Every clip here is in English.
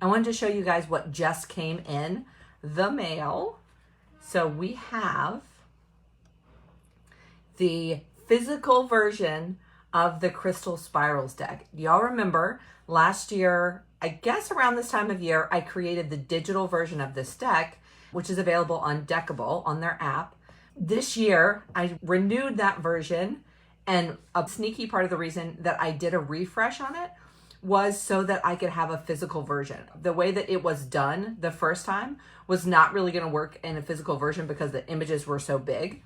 I wanted to show you guys what just came in the mail. So we have the physical version of the Crystal Spirals deck. Y'all remember last year, I guess around this time of year, I created the digital version of this deck, which is available on Deckable on their app. This year, I renewed that version, and a sneaky part of the reason that I did a refresh on it was so that I could have a physical version. The way that it was done the first time was not really going to work in a physical version because the images were so big.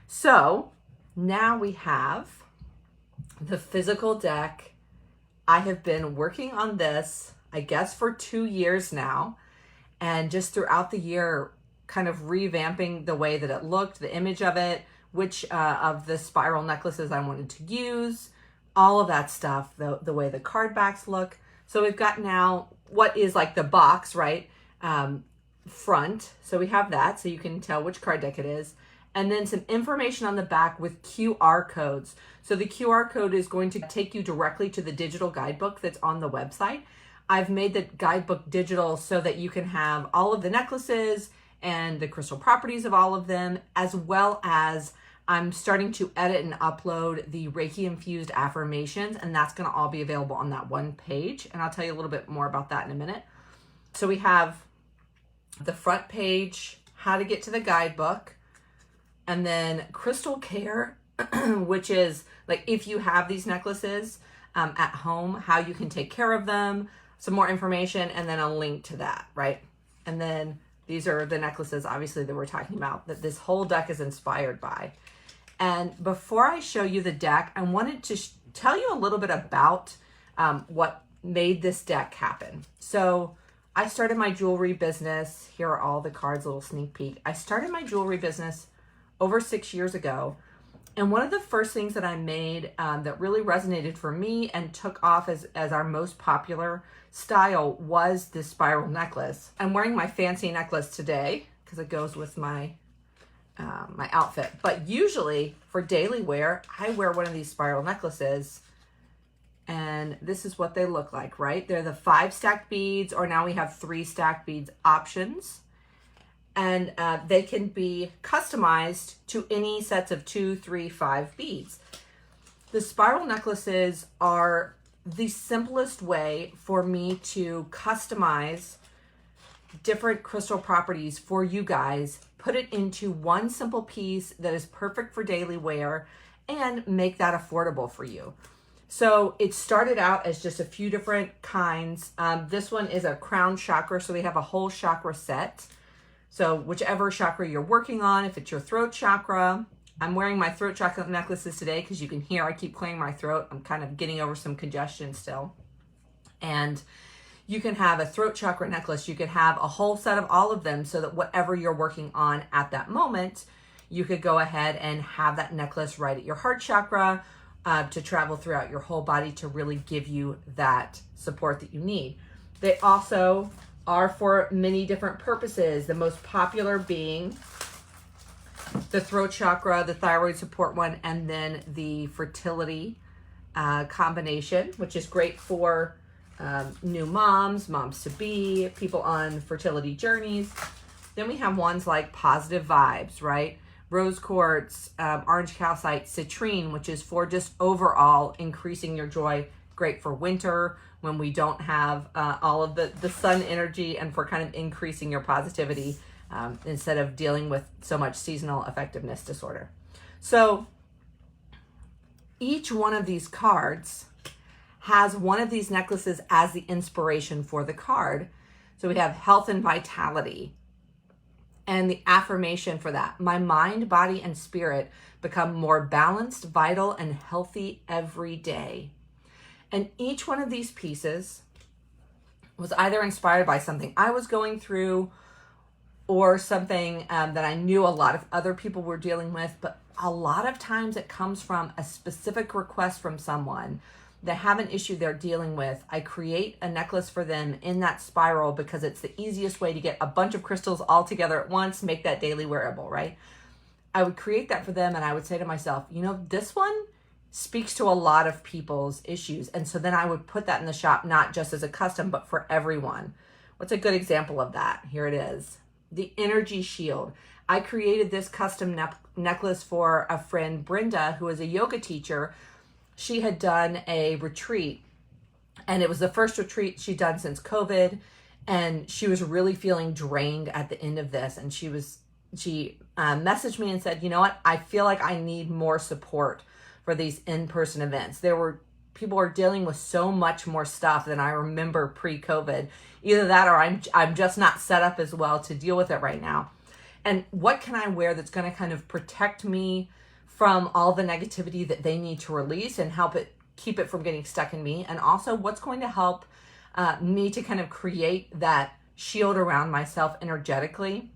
So now we have the physical deck. I have been working on this, I guess, for 2 years now, and just throughout the year, kind of revamping the way that it looked, the image of it, which of the spiral necklaces I wanted to use, all of that stuff, the way the card backs look. So we've got now what is like the box, right? Front. So we have that, so you can tell which card deck it is. And then some information on the back with QR codes. So the QR code is going to take you directly to the digital guidebook that's on the website. I've made the guidebook digital so that you can have all of the necklaces and the crystal properties of all of them, as well as I'm starting to edit and upload the Reiki infused affirmations, and that's going to all be available on that one page. And I'll tell you a little bit more about that in a minute. So we have the front page, how to get to the guidebook, and then crystal care, which is like if you have these necklaces at home, how you can take care of them, some more information, and then a link to that, right? And then these are the necklaces, obviously, that we're talking about, that this whole deck is inspired by. And before I show you the deck, I wanted to tell you a little bit about what made this deck happen. So I started my jewelry business. Here are all the cards, a little sneak peek. I started my jewelry business over 6 years ago. And one of the first things that I made that really resonated for me and took off as our most popular style was this spiral necklace. I'm wearing my fancy necklace today because it goes with my my outfit. But usually for daily wear, I wear one of these spiral necklaces, and this is what they look like, right? They're the 5 stacked beads, or now we have 3 stacked beads options. And they can be customized to any sets of 2, 3, 5 beads. The spiral necklaces are the simplest way for me to customize different crystal properties for you guys, put it into one simple piece that is perfect for daily wear, and make that affordable for you. So it started out as just a few different kinds. This one is a crown chakra, so we have a whole chakra set. So whichever chakra you're working on, if it's your throat chakra, I'm wearing my throat chakra necklaces today because you can hear I keep clearing my throat. I'm kind of getting over some congestion still. And you can have a throat chakra necklace. You could have a whole set of all of them so that whatever you're working on at that moment, you could go ahead and have that necklace right at your heart chakra to travel throughout your whole body to really give you that support that you need. They also are for many different purposes, the most popular being the throat chakra, the thyroid support one, and then the fertility combination, which is great for new moms, moms-to-be, people on fertility journeys. Then we have ones like positive vibes, right? Rose quartz, orange calcite, citrine, which is for just overall increasing your joy. Great for winter when we don't have all of the sun energy, and for kind of increasing your positivity instead of dealing with so much seasonal affectiveness disorder. So each one of these cards has one of these necklaces as the inspiration for the card. So we have health and vitality, and the affirmation for that: my mind, body, and spirit become more balanced, vital, and healthy every day. And each one of these pieces was either inspired by something I was going through or something that I knew a lot of other people were dealing with. But a lot of times it comes from a specific request from someone. They have an issue they're dealing with. I create a necklace for them in that spiral because it's the easiest way to get a bunch of crystals all together at once, make that daily wearable, right? I would create that for them, and I would say to myself, you know, this one speaks to a lot of people's issues. And so then I would put that in the shop, not just as a custom, but for everyone. What's a good example of that? Here it is. The energy shield. I created this custom necklace for a friend, Brenda, who is a yoga teacher. She had done a retreat, and it was the first retreat she'd done since COVID. And she was really feeling drained at the end of this. And she messaged me and said, you know what? I feel like I need more support for these in-person events. People are dealing with so much more stuff than I remember pre-COVID. Either that or I'm just not set up as well to deal with it right now. And what can I wear that's going to kind of protect me from all the negativity that they need to release and help it keep it from getting stuck in me? And also what's going to help me to kind of create that shield around myself energetically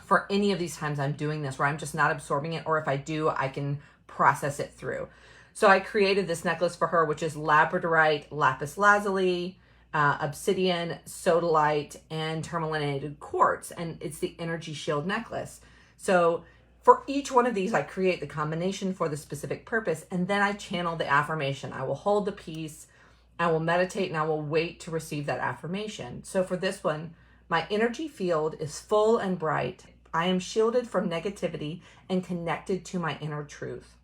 for any of these times I'm doing this, where I'm just not absorbing it, or if I do, I can process it through. So I created this necklace for her, which is labradorite, lapis lazuli, obsidian, sodalite, and tourmalinated quartz. And it's the energy shield necklace. So for each one of these, I create the combination for the specific purpose, and then I channel the affirmation. I will hold the piece, I will meditate, and I will wait to receive that affirmation. So for this one, my energy field is full and bright. I am shielded from negativity and connected to my inner truth.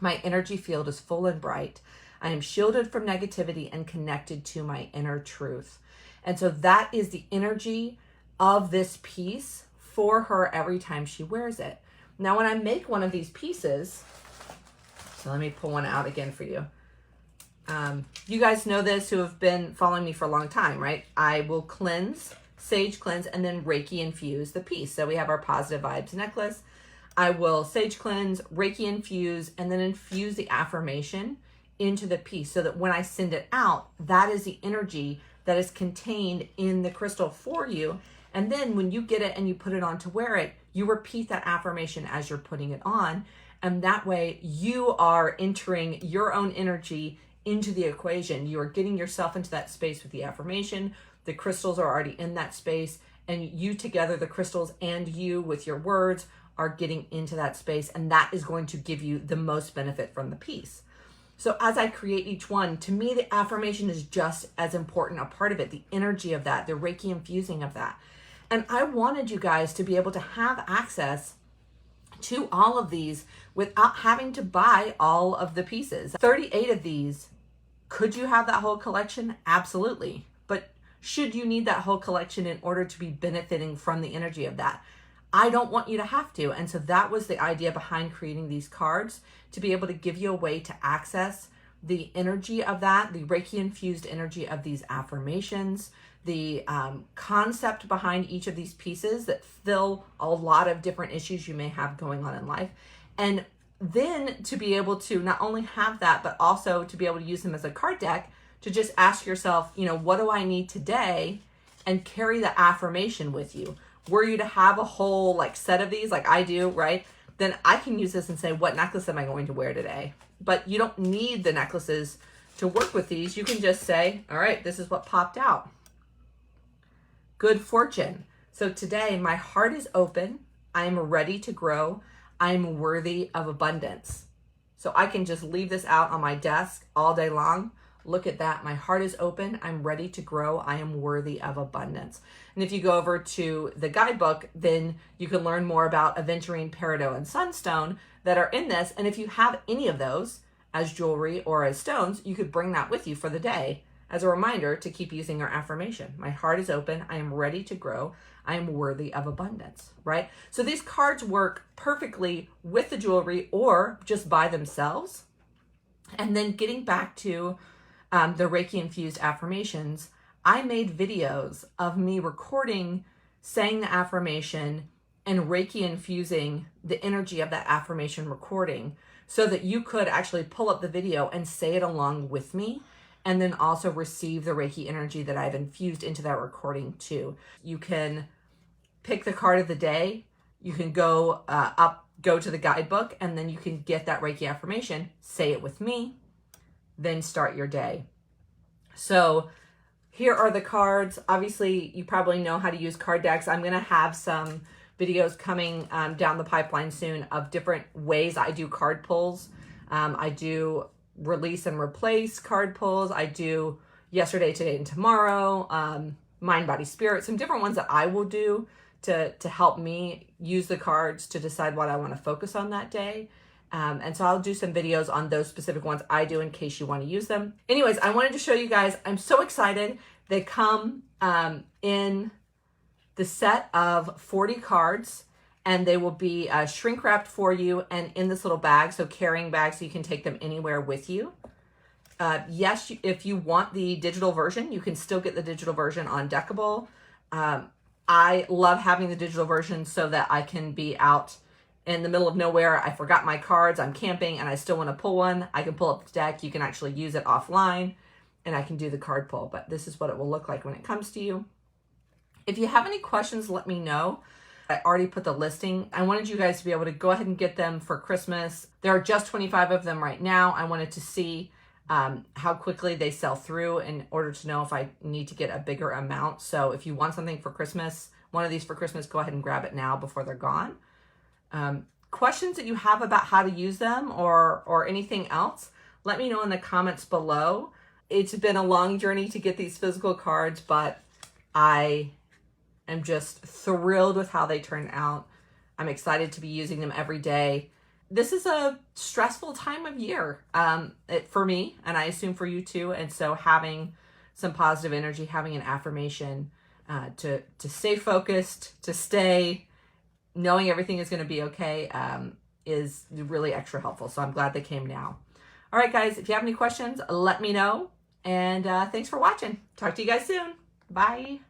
My energy field is full and bright. I am shielded from negativity and connected to my inner truth. And so that is the energy of this piece for her every time she wears it. Now, when I make one of these pieces, so let me pull one out again for you. You guys know this who have been following me for a long time, right? I will cleanse, sage cleanse, and then Reiki infuse the piece. So we have our positive vibes necklace. I will sage cleanse, Reiki infuse, and then infuse the affirmation into the piece so that when I send it out, that is the energy that is contained in the crystal for you. And then when you get it and you put it on to wear it, you repeat that affirmation as you're putting it on. And that way you are entering your own energy into the equation. You are getting yourself into that space with the affirmation. The crystals are already in that space, and you together, the crystals and you with your words, are getting into that space. And that is going to give you the most benefit from the piece. So as I create each one, to me, the affirmation is just as important a part of it, the energy of that, the Reiki infusing of that. And I wanted you guys to be able to have access to all of these without having to buy all of the pieces. 38 of these. Could you have that whole collection? Absolutely. But should you need that whole collection in order to be benefiting from the energy of that? I don't want you to have to. And so that was the idea behind creating these cards, to be able to give you a way to access the energy of that, the Reiki infused energy of these affirmations, the concept behind each of these pieces that fill a lot of different issues you may have going on in life. And then to be able to not only have that, but also to be able to use them as a card deck to just ask yourself, what do I need today? And carry the affirmation with you. Were you to have a whole set of these like I do, right? Then I can use this and say, what necklace am I going to wear today? But you don't need the necklaces to work with these. You can just say, all right, this is what popped out. Good fortune. So today my heart is open. I am ready to grow. I am worthy of abundance. So I can just leave this out on my desk all day long. Look at that. My heart is open. I'm ready to grow. I am worthy of abundance. And if you go over to the guidebook, then you can learn more about aventurine, peridot, and sunstone that are in this. And if you have any of those as jewelry or as stones, you could bring that with you for the day as a reminder to keep using our affirmation. My heart is open. I am ready to grow. I am worthy of abundance, right? So these cards work perfectly with the jewelry or just by themselves. And then getting back to the Reiki infused affirmations, I made videos of me recording, saying the affirmation, and Reiki infusing the energy of that affirmation recording so that you could actually pull up the video and say it along with me, and then also receive the Reiki energy that I've infused into that recording too. You can pick the card of the day. You can go to the guidebook, and then you can get that Reiki affirmation, say it with me, then start your day. So here are the cards. Obviously, you probably know how to use card decks. I'm going to have some videos coming down the pipeline soon of different ways I do card pulls. I do release and replace card pulls. I do yesterday, today, and tomorrow. mind, body, spirit, some different ones that I will do to help me use the cards to decide what I want to focus on that day. And so I'll do some videos on those specific ones I do in case you want to use them. Anyways, I wanted to show you guys, I'm so excited. They come in the set of 40 cards, and they will be shrink wrapped for you and in this little bag, so carrying bag, so you can take them anywhere with you. Yes, if you want the digital version, you can still get the digital version on Deckable. I love having the digital version so that I can be out in the middle of nowhere. I forgot my cards, I'm camping, and I still want to pull one. I can pull up the deck. You can actually use it offline, and I can do the card pull. But this is what it will look like when it comes to you. If you have any questions, let me know. I already put the listing. I wanted you guys to be able to go ahead and get them for Christmas. There are just 25 of them right now. I wanted to see how quickly they sell through in order to know if I need to get a bigger amount. So if you want something for Christmas, one of these for Christmas, go ahead and grab it now before they're gone. Questions that you have about how to use them or anything else, let me know in the comments below. It's been a long journey to get these physical cards, but I am just thrilled with how they turn out. I'm excited to be using them every day. This is a stressful time of year for me, and I assume for you too. And so having some positive energy, having an affirmation to stay focused, to stay knowing everything is going to be okay is really extra helpful. So I'm glad they came now. All right, guys, if you have any questions, let me know. And thanks for watching. Talk to you guys soon. Bye.